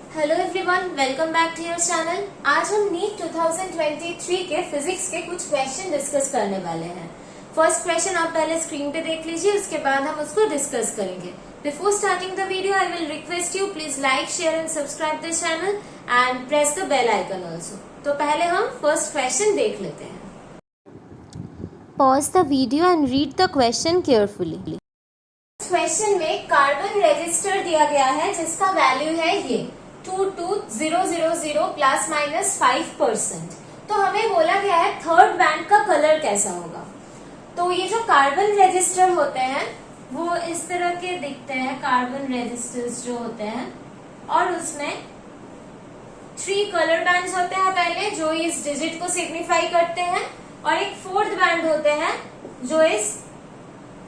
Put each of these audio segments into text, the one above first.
Hello everyone, welcome back to your channel. आज हम NEET 2023 के फिजिक्स के कुछ क्वेश्चन डिस्कस करने वाले हैं। फर्स्ट क्वेश्चन आप पहले स्क्रीन पे देख लीजिए, उसके बाद हम उसको डिस्कस करेंगे। Before starting the video I will request you please like, share and subscribe the channel and press the bell icon also. तो पहले हम फर्स्ट क्वेश्चन देख लेते हैं। Pause the video and read the question carefully. Question में carbon resistor दिया गया है जिसका वैल्यू है ये 22000 प्लस माइनस 5%। तो हमें बोला गया है थर्ड बैंड का कलर कैसा होगा। तो ये जो कार्बन रेजिस्टर होते हैं वो इस तरह के दिखते हैं, कार्बन रेजिस्टर्स जो होते हैं, और उसमें 3 कलर बैंड्स होते हैं पहले, जो इस डिजिट को सिग्निफाई करते हैं, और एक फोर्थ बैंड होते हैं जो इस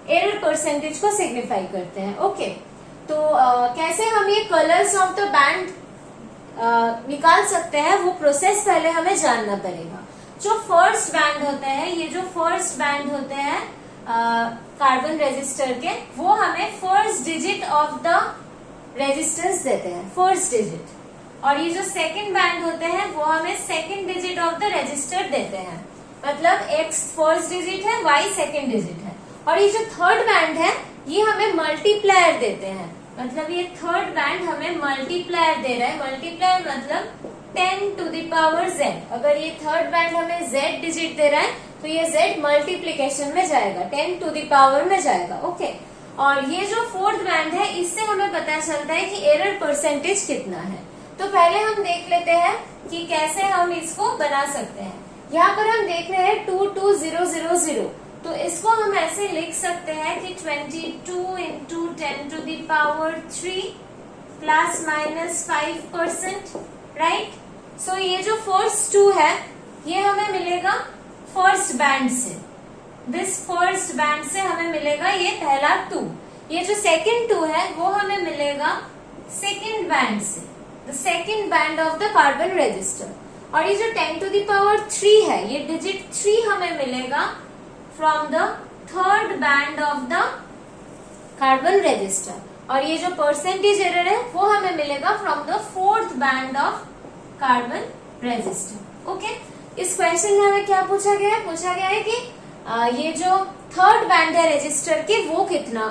एरर परसेंटेज को सिग्निफाई करते हैं। ओके, तो कैसे हम ये कलर्स ऑफ द बैंड निकाल सकते हैं वो प्रोसेस पहले हमें जानना पड़ेगा। जो फर्स्ट बैंड होते हैं, ये जो फर्स्ट बैंड होते हैं कार्बन रेजिस्टर के, वो हमें first digit of the resistance देते हैं, फर्स्ट डिजिट। और ये जो सेकंड बैंड होते हैं वो हमें second digit of the resistor देते हैं, मतलब x फर्स्ट डिजिट है, y सेकंड डिजिट है। और ये जो थर्ड बैंड है ये हमें मल्टीप्लायर देते हैं, मतलब ये थर्ड बैंड हमें मल्टीप्लायर दे रहा है। मल्टीप्लायर मतलब 10 टू द पावर z। अगर ये थर्ड बैंड हमें z डिजिट दे रहा है तो ये z मल्टीप्लीकेशन में जाएगा, 10 टू द पावर में जाएगा। ओके, और ये जो फोर्थ बैंड है इससे हमें पता चलता है कि एरर परसेंटेज कितना है। तो पहले हम देख लेते हैं कि कैसे हम इसको बना सकते हैं। यहाँ पर हम देख रहे हैं 22000, तो इसको हम ऐसे लिख सकते हैं कि 22 into 10 to the power 3 plus minus 5%, right. So ये जो फर्स्ट 2 है ये हमें मिलेगा फर्स्ट बैंड से, दिस फर्स्ट बैंड से हमें मिलेगा ये पहला 2। ये जो सेकंड 2 है वो हमें मिलेगा सेकंड बैंड से, the second band of the carbon resistor. और ये जो 10 टू द पावर 3 है, ये डिजिट 3 हमें मिलेगा from the third band of the carbon resistor. और ये जो परसेंटेज एरर है वो हमें मिलेगा from the fourth band of carbon resistor. Okay, इस क्वेश्चन में हमें क्या पूछा गया है? पूछा गया है कि ये जो थर्ड बैंड है रेजिस्टर के वो कितना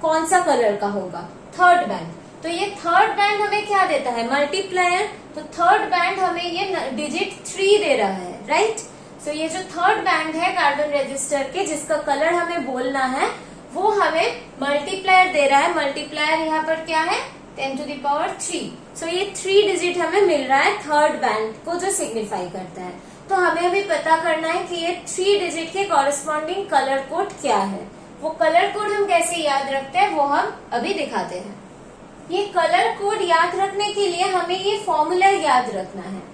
कौन सा कलर का होगा, थर्ड बैंड। तो ये थर्ड बैंड हमें क्या देता है? मल्टीप्लायर। तो थर्ड बैंड हमें ये डिजिट 3 दे रहा है, राइट। सो ये जो थर्ड बैंड है कार्बन रेजिस्टर के जिसका कलर हमें बोलना है वो हमें मल्टीप्लायर दे रहा है। मल्टीप्लायर यहाँ पर क्या है? 10 टू द पावर 3। सो ये 3 डिजिट हमें मिल रहा है थर्ड बैंड को जो सिग्निफाई करता है। तो हमें अभी पता करना है कि ये 3 डिजिट के कॉरेस्पॉन्डिंग कलर कोड क्या है। वो कलर कोड हम कैसे याद रखते हैं वो हम अभी दिखाते हैं। ये कलर कोड याद रखने के लिए हमें ये फॉर्मूला याद रखना है।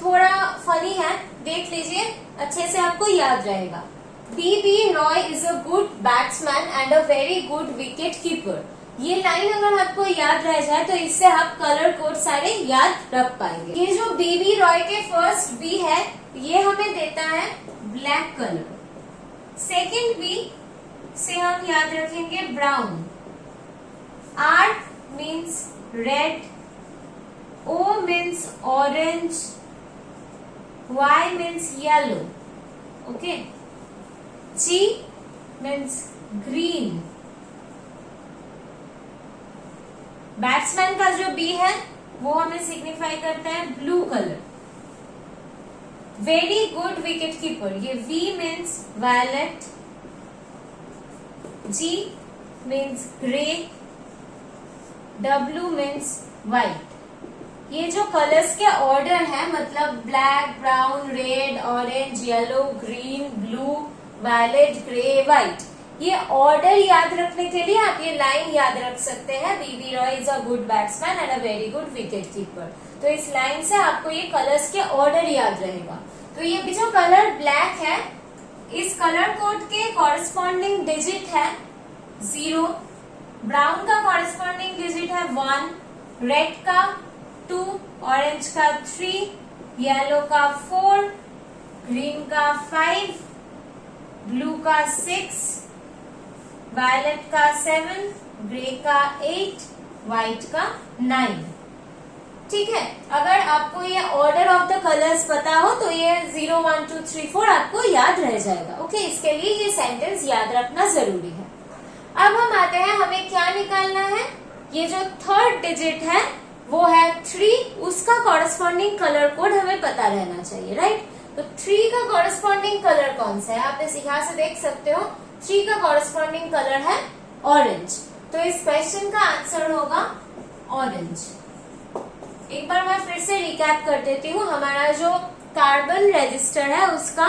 थोड़ा फनी है, देख लीजिए, अच्छे से आपको याद रहेगा। BB Roy is a good batsman and a very good wicket keeper. ये लाइन अगर आपको याद रह जाए तो इससे आप कलर कोड सारे याद रख पाएंगे। ये जो बीबी रॉय के फर्स्ट बी है ये हमें देता है ब्लैक कलर। सेकंड बी से हम याद रखेंगे brown. R means red, O means orange, Y means yellow, okay. G means green. Batsman का जो B है वो हमें सिग्निफाई करता है blue colour. Very good wicket keeper, ये V means violet, G means grey, W means white। ये जो कलर्स के ऑर्डर है, मतलब black, brown, red, orange, yellow, green, blue, violet, grey, white, ये ऑर्डर याद रखने के लिए आप ये लाइन याद रख सकते हैं। BB Roy is a good batsman and a very good wicket keeper. तो इस लाइन से आपको ये कलर्स के ऑर्डर याद रहेगा। तो ये जो कलर ब्लैक है इस कलर कोड के कॉरेस्पॉन्डिंग डिजिट है 0, ब्राउन का कॉरेस्पॉन्डिंग डिजिट है 1, रेड का 2, ऑरेंज का 3, येलो का 4, ग्रीन का 5, ब्लू का 6, वायलेट का 7, ग्रे का 8, व्हाइट का 9। ठीक है। अगर आपको ये ऑर्डर ऑफ द कलर्स पता हो तो ये 0 1 2 3 4 आपको याद रह जाएगा। ओके, इसके लिए ये सेंटेंस याद रखना जरूरी है। अब हम आते हैं, हमें क्या निकालना है, ये जो थर्ड डिजिट है वो है 3, उसका कॉरेस्पॉन्डिंग कलर कोड हमें पता रहना चाहिए, राइट। तो 3 का कॉरेस्पॉन्डिंग कलर कौन सा है, आप इस यहाँ से देख सकते हो 3 का कॉरेस्पॉन्डिंग कलर है ऑरेंज। तो इस क्वेश्चन का आंसर होगा ऑरेंज। एक बार मैं फिर से रिकैप कर देती हूँ। हमारा जो कार्बन रजिस्टर है उसका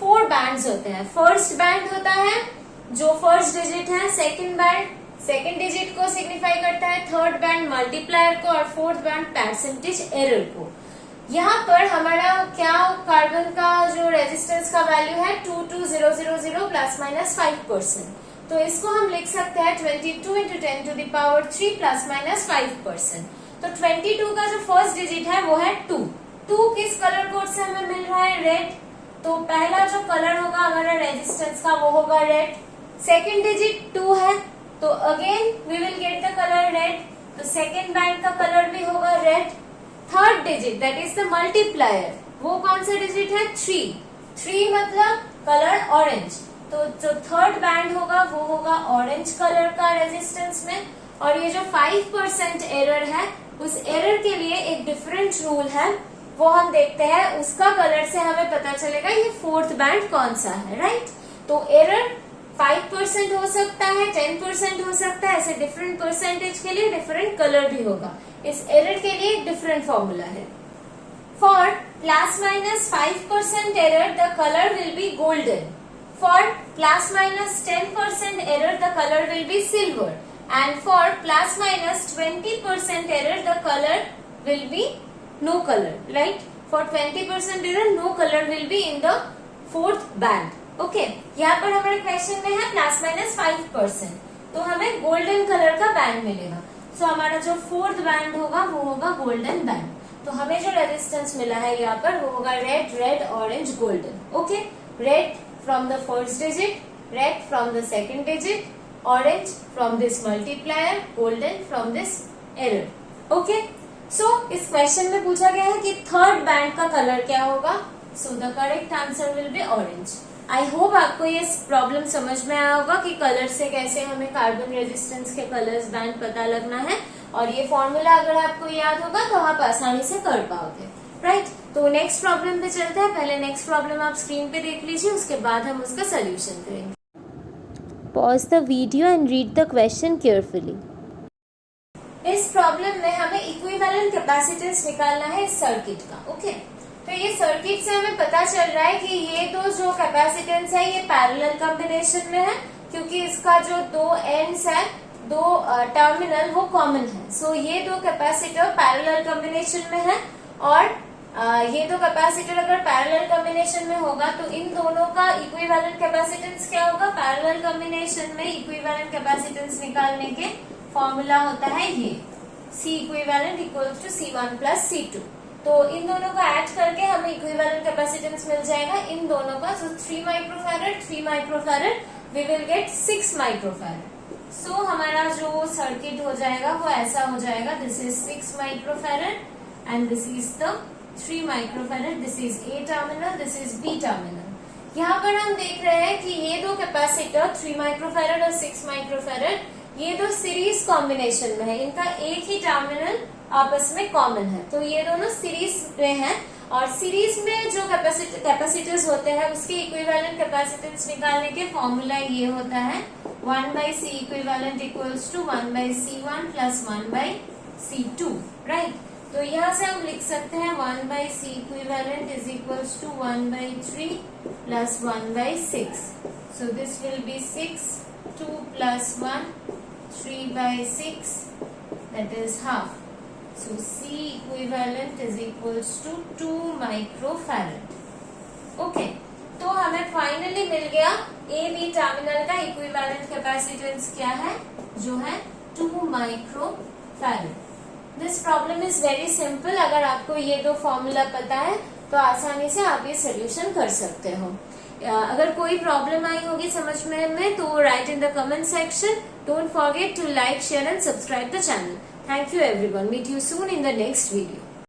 4 बैंड्स होते हैं। फर्स्ट बैंड होता है जो फर्स्ट डिजिट है, सेकंड बैंड सेकंड डिजिट को सिग्निफाई करता है, थर्ड बैंड मल्टीप्लायर को, और फोर्थ बैंड परसेंटेज एरर को। यहाँ पर हमारा क्या कार्बन का जो रेजिस्टेंस का वैल्यू है 22000 प्लस माइनस 5%। तो इसको हम लिख सकते हैं 22 × 10⁻³ प्लस माइनस 5%। तो 22 का जो फर्स्ट डिजिट है वो है 2। 2 किस कलर कोड से हमें मिल रहा है, रेड। तो पहला जो कलर होगा हमारा रेजिस्टेंस का वो होगा रेड। सेकेंड डिजिट 2 है तो again we will get the colour red. तो सेकेंड बैंड का कलर भी होगा red. Third digit that is the multiplier, वो कौन सा डिजिट है 3 मतलब कलर ऑरेंज। तो जो थर्ड बैंड होगा वो होगा ऑरेंज कलर का रेजिस्टेंस में। और ये जो 5% एरर है उस एरर के लिए एक डिफरेंट रूल है, वो हम देखते हैं, उसका कलर से हमें पता चलेगा ये फोर्थ बैंड कौन सा है, राइट। तो एरर 5% हो सकता है, 10% हो सकता है, ऐसे डिफरेंट परसेंटेज के लिए डिफरेंट कलर भी होगा। इस एरर के लिए एक डिफरेंट फॉर्मूला है। For plus minus 5% error the colour will be golden. For plus minus 10% error the colour will be silver. And for plus minus 20% error, the color will be no color, right? For 20% error, no color will be in the fourth band. Okay, यहाँ पर हमारे question में है plus minus 5%, तो हमें golden colour का band मिलेगा। सो हमारा जो फोर्थ बैंड होगा वो होगा गोल्डन बैंड। तो हमें जो रेजिस्टेंस मिला है यहाँ पर वो होगा red, red, orange, golden. Okay, red from the first digit, red from the second digit, orange from this multiplier, golden from this error. Okay, so इस क्वेश्चन में पूछा गया है कि थर्ड बैंड का कलर क्या होगा। so the correct answer will be orange. I hope आपको ये प्रॉब्लम समझ में आया होगा कि कलर से कैसे हमें कार्बन रेजिस्टेंस के कलर्स बैंड पता लगना है, और ये फॉर्मूला अगर आपको याद होगा तो आप आसानी से कर पाओगे, राइट। तो नेक्स्ट प्रॉब्लम पे चलते हैं। पहले नेक्स्ट प्रॉब्लम आप स्क्रीन पे देख लीजिए, उसके बाद हम उसका सोल्यूशन करेंगे। Pause the video and read the question carefully. इस प्रॉब्लम में हमें इक्विवेलेंट कैपेसिटेंस निकालना है इस सर्किट का। ओके, तो ये सर्किट से हमें पता चल रहा है कि ये दो जो कैपेसिटेंस है ये पैरेलल कॉम्बिनेशन में है, क्योंकि इसका जो 2 एंड्स है, 2 टर्मिनल वो कॉमन है। सो ये दो कैपेसिटर पैरेलल कॉम्बिनेशन में है, और ये दो कैपेसिटर अगर पैरेलल कॉम्बिनेशन में होगा तो इन दोनों का इक्विवेलेंट कैपेसिटेंस क्या होगा। पैरेलल कॉम्बिनेशन में इक्विवेलेंट कैपेसिटेंस निकालने के फॉर्मूला होता है ये C equivalent equals to C1 plus C2। तो इन दोनों को ऐड करके हमें इक्विवेलेंट कैपेसिटेंस मिल जाएगा इन दोनों का। So 3 microfarad we will get 6 microfarad. So हमारा जो सर्किट हो जाएगा वो ऐसा हो जाएगा, this is 6 microfarad and this is the 3 microfarad, this is A terminal, this is B terminal. यहाँ पर हम देख रहे हैं कि ये दो कैपेसिटर 3 माइक्रोफैरड और 6 माइक्रोफैरड, ये दो सीरीज कॉम्बिनेशन में है, इनका एक ही टर्मिनल आपस में कॉमन है, तो ये दोनों सीरीज में हैं। और सीरीज में जो कैपेसिटर्स होते हैं उसके इक्विवेलेंट कैपेसिटेंस निकालने के फॉर्मूला ये होता है 1/C equivalent equals to 1/C1 plus 1/C2, right. तो यहाँ से हम लिख सकते हैं 1/C equivalent is equals to 1/3 plus 1/6। So this will be 6, 2 plus 1, 3/6, that is half. So C equivalent is equals to 2 microfarad. Okay, तो हमें फाइनली मिल गया AB टर्मिनल का इक्विवेलेंट कैपेसिटेंस क्या है, जो है 2 microfarad. This problem is very simple. अगर आपको ये दो फॉर्मूला पता है तो आसानी से आप ये सोल्यूशन कर सकते हो। अगर कोई प्रॉब्लम आई होगी समझ में तो write in the comment section. Don't forget to like, share and subscribe the channel. Thank you everyone. Meet you soon in the next video.